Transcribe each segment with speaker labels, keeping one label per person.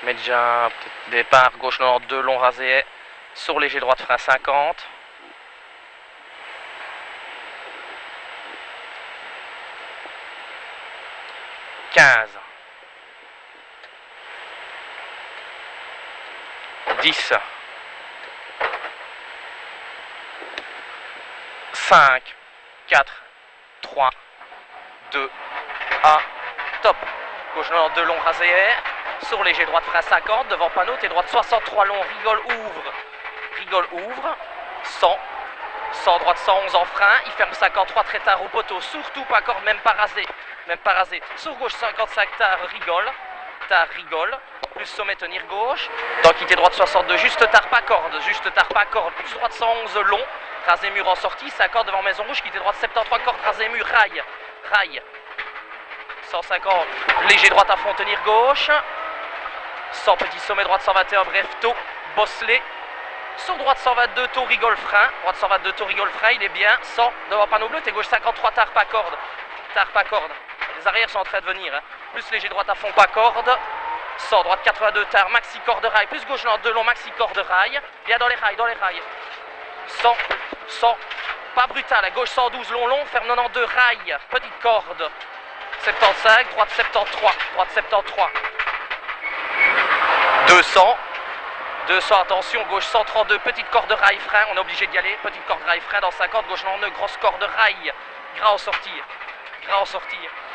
Speaker 1: Média, départ, gauche 92, long rasé, sur léger droite frein 50. « 15. 10. 5, 4, 3, 2, 1, top. Gauche 92 long rasé air, sur léger droite frein 50, devant panneau, t'es droite 63 long, rigole ouvre, 100, 100 droite 111 en frein, il ferme 53 très tard au poteau, surtout pas corde, même pas rasé, sur gauche 55 tard rigole, plus sommet tenir gauche, dans quitter droite 62, juste tard pas corde, plus droite 111 long, rasé mur en sortie, 50 devant maison rouge, quitter droite 73 corde, rasé mur, rail, 150, léger droite à fond tenir gauche, 100 petit sommet droite 121 bref taux, bosselé, sur droite 122 taux rigole frein, il est bien, 100 devant panneau bleu, t'es gauche 53 tard pas corde, les arrières sont en train de venir, hein. Plus léger droite à fond pas corde, 100 droite 82 tard, maxi corde rail, plus gauche 92 long, maxi corde rail, bien dans les rails, 100, pas brutal, à gauche 112 long, ferme 92 rail, petite corde, 75, droite 73, 200, attention, gauche 132, petite corde rail frein, on est obligé d'y aller, petite corde rail frein dans 50, gauche 92, grosse corde rail, gras en sortir,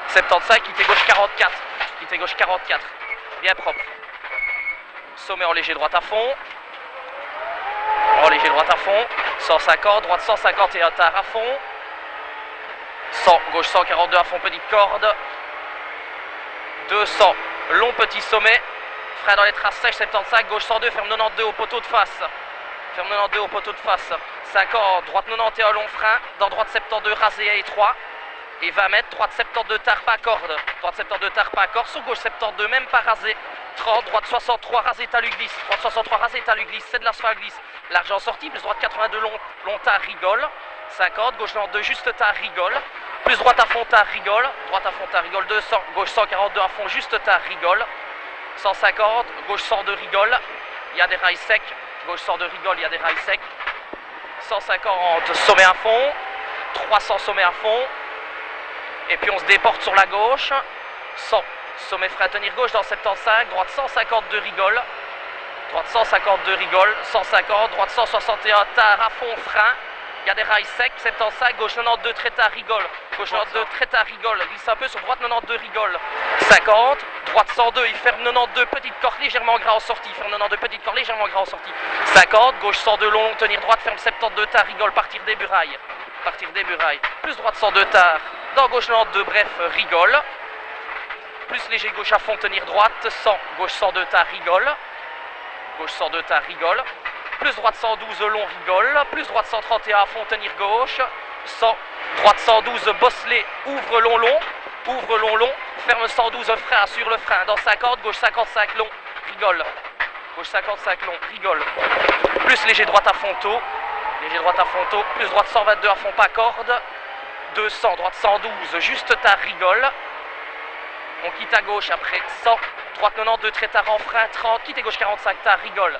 Speaker 1: 75, quitter gauche 44, bien propre, sommet en léger droite à fond, 150, droite 151 tard à fond, 100, gauche 142 à fond, petite corde, 200, long petit sommet, frein dans les traces sèches, 75, gauche 102, ferme 92 au poteau de face, 50, droite 91 long frein, dans droite 72 rasé à étroit, et 20 mètres, droite 72 tard pas corde, sur gauche 72 même pas rasé, 30, droite 63 rasé talus glisse, c'est de l'asphalte glisse, large en sortie, plus droite 82 long tard rigole, 50, gauche 92 juste tard rigole, plus droite à fond tard rigole, 200, gauche 142 à fond juste tard rigole, 150, gauche 102 rigole, il y a des rails secs, 150, sommet à fond, 300 sommet à fond, et puis on se déporte sur la gauche, 100, sommet frein tenir gauche dans 75, droite 152 rigole, 150, droite 161 tard à fond frein, il y a des rails secs, 75, gauche 92 très tard rigole, glisse un peu sur droite 92 rigole, 50, droite 102, il ferme 92, petite corde légèrement gras en sortie, 50, gauche 102 long, tenir droite, ferme 72 tard rigole, partir des burailles, plus droite 102 tard, dans gauche 92 bref rigole, plus léger gauche à fond tenir droite, 100, gauche 102 tard rigole, plus droite 112 long rigole, plus droite 131 à fond tenir gauche, 100, droite 112 bosselé, ouvre long, ferme 112 frein, sur le frein, dans 50, gauche 55 long, rigole, plus léger droite à fond taux, plus droite 122 à fond pas corde, 200, droite 112, juste tard rigole, on quitte à gauche après 100, droite 92 très tard en frein, 30, quitte gauche 45 tard rigole,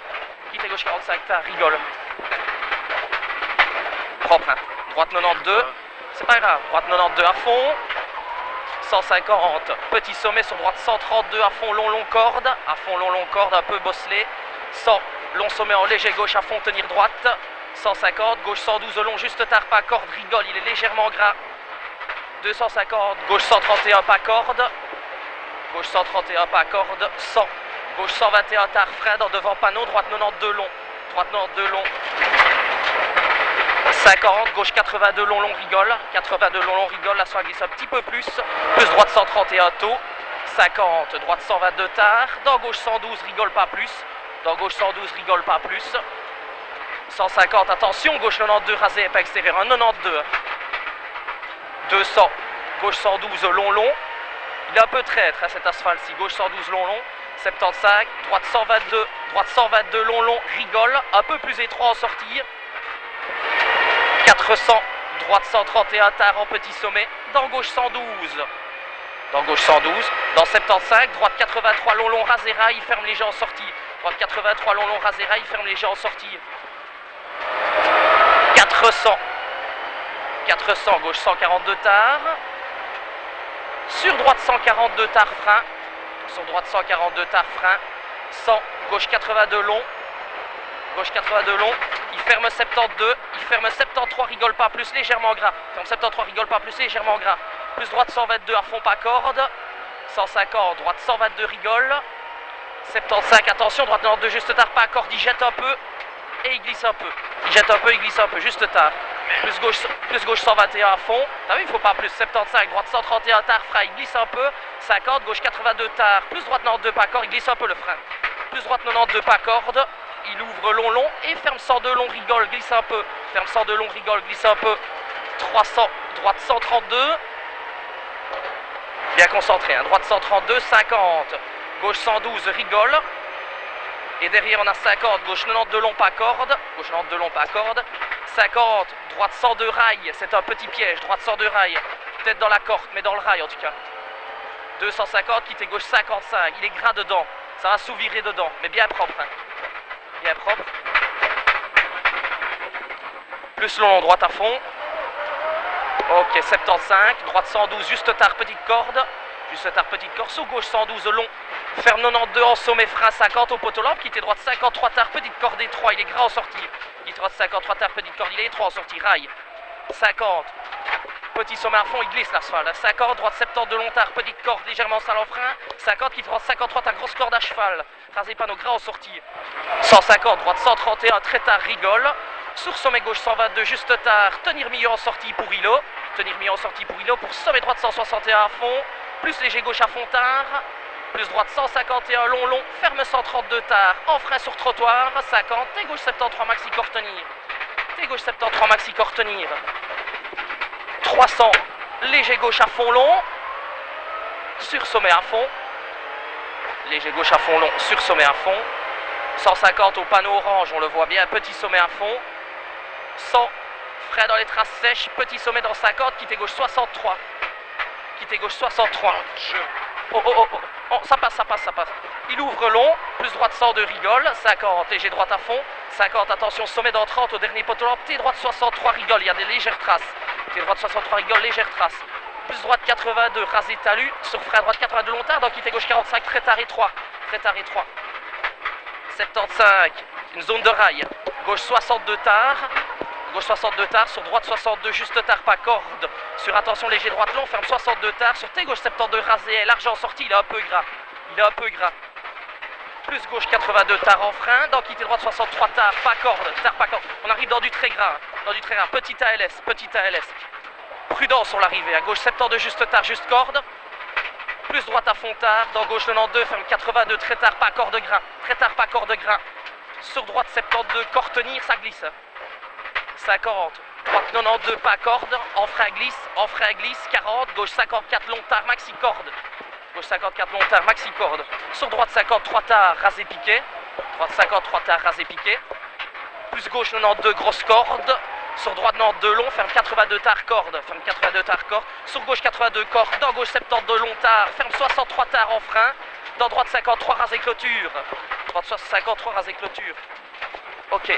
Speaker 1: propre, hein. Droite 92, c'est pas grave, droite 92 à fond, 150, petit sommet sur droite 132 à fond long corde, un peu bosselé, 100, long sommet en léger gauche à fond tenir droite, 150, gauche 112 long juste tard pas corde, rigole, il est légèrement gras, 250, gauche 131 pas corde, 100, gauche 121 tard frein dans devant panneau, droite 92 long, 50, gauche 82 long rigole, la soie glisse un petit peu plus droite 131 taux, 50, droite 122 tard, dans gauche 112 rigole pas plus, 150, attention, gauche 92 rasé pas extérieur, 92, 200, gauche 112 long, il est un peu traître, hein, cet asphalte-ci, gauche 112 long, 75, droite 122 long, rigole, un peu plus étroit en sortir, 400, droite 131 tard en petit sommet, dans gauche 112, Dans gauche 112, dans 75, droite 83, long, rasé rail, ferme léger en sortie. Droite 83, long, rasé rail, ferme léger en sortie. 400, 400, gauche 142 tard. Sur droite 142 tard, frein. Sur droite 142 tard, frein. 100, gauche 82 long. Gauche 82 long. Il ferme 72, il ferme 73, rigole pas, plus légèrement gras. Ferme 73, rigole pas, plus légèrement gras. Plus droite 122 à fond, pas corde. 150, droite 122, rigole. 75, attention, droite 92, juste tard, pas corde, il jette un peu. Et il glisse un peu. Il jette un peu, il glisse un peu, juste tard. Plus gauche 121 à fond. T'as vu, il faut pas plus. 75, droite 131 tard, frein, il glisse un peu. 50, gauche 82 tard. Plus droite 92 pas corde, il glisse un peu le frein. Plus droite 92 pas corde. Il ouvre long et ferme 102 long, rigole, glisse un peu. Ferme 102 long, rigole, glisse un peu. 300, droite 132. Bien concentré, hein. Droite 132, 50. Gauche 112, rigole. Et derrière on a 50, gauche 92 long, pas corde. Gauche 92 long, pas corde. 50, droite 102 rail, c'est un petit piège. Droite 102 rail, peut-être dans la corde, mais dans le rail en tout cas. 250, quitter gauche 55, il est gras dedans. Ça va sous-virer dedans, mais bien propre. Hein. Bien propre. Plus long, droite à fond. Ok, 75, droite 112, juste tard, petite corde. Juste tard, petite corde, sous gauche 112, long. Ferme 92 en sommet, frein 50 au poteau lampe. Quitter droite 53 tard, petite corde étroit, il est gras en sortie. Quitte droite 53 tard, petite corde, il est étroit en sortie, rail. 50, petit sommet à fond, il glisse l'asphalte. 50, droite 72 long tard, petite corde, légèrement sale en frein. 50, quitte droite 53 tard, grosse corde à cheval. Rasé panneau gras en sortie. 150, droite 131, très tard, rigole. Sur sommet gauche 122, juste tard, tenir milieu en sortie pour Hilo. Tenir milieu en sortie pour Hilo, pour sommet droite 161 à fond. Plus léger gauche à fond tard. Plus droite 151 long, ferme 132 tard, en frein sur trottoir, 50, et gauche 73 maxi corps tenir. Et gauche 73 maxi corps tenir. 300, léger gauche à fond long, sur sommet à fond. Léger gauche à fond long, sur sommet à fond. 150 au panneau orange, on le voit bien, petit sommet à fond. 100, frein dans les traces sèches, petit sommet dans 50, quitter gauche 63. Quitter gauche 63. Oh, ça passe. Il ouvre long, plus droite 102, rigole. 50, léger droite à fond. 50, attention, sommet dans 30 au dernier poteau lampe. T droite 63, rigole, il y a des légères traces. T droite 63, rigole, légères traces. Plus droite 82, rasé talus. Sur frein droite 82 long tard, donc quitter gauche 45, très tard étroit. 75, une zone de rail. Gauche 62 tard. Gauche 62 tard, sur droite 62, juste tard, pas corde. Sur attention, léger droite long, ferme 62 tard. Sur T gauche 72, rasé, large en sortie, il est un peu gras. Plus gauche 82 tard en frein, dans quitter droite 63 tard, pas corde. On arrive dans du très gras, petit ALS. Prudence sur l'arrivée, à gauche 72, juste tard, juste corde. Plus droite à fond tard, dans gauche 92, ferme 82, très tard, pas corde grain. Sur droite 72, corde tenir, ça glisse. 50, droite 92, pas corde, en frein glisse, 40, gauche 54 long tard, maxi corde. Gauche 54 long tard, maxi corde. Sur droite 53 tard, rasé piqué. Droite 53 tard, rasé piqué. Plus gauche 92, grosse corde. Sur droite 92 long, ferme 82 tard, corde. Sur gauche 82 corde, dans gauche 72 long tard, ferme 63 tard en frein. Dans droite 53, rasé clôture. Droite 53, rasé clôture. Ok.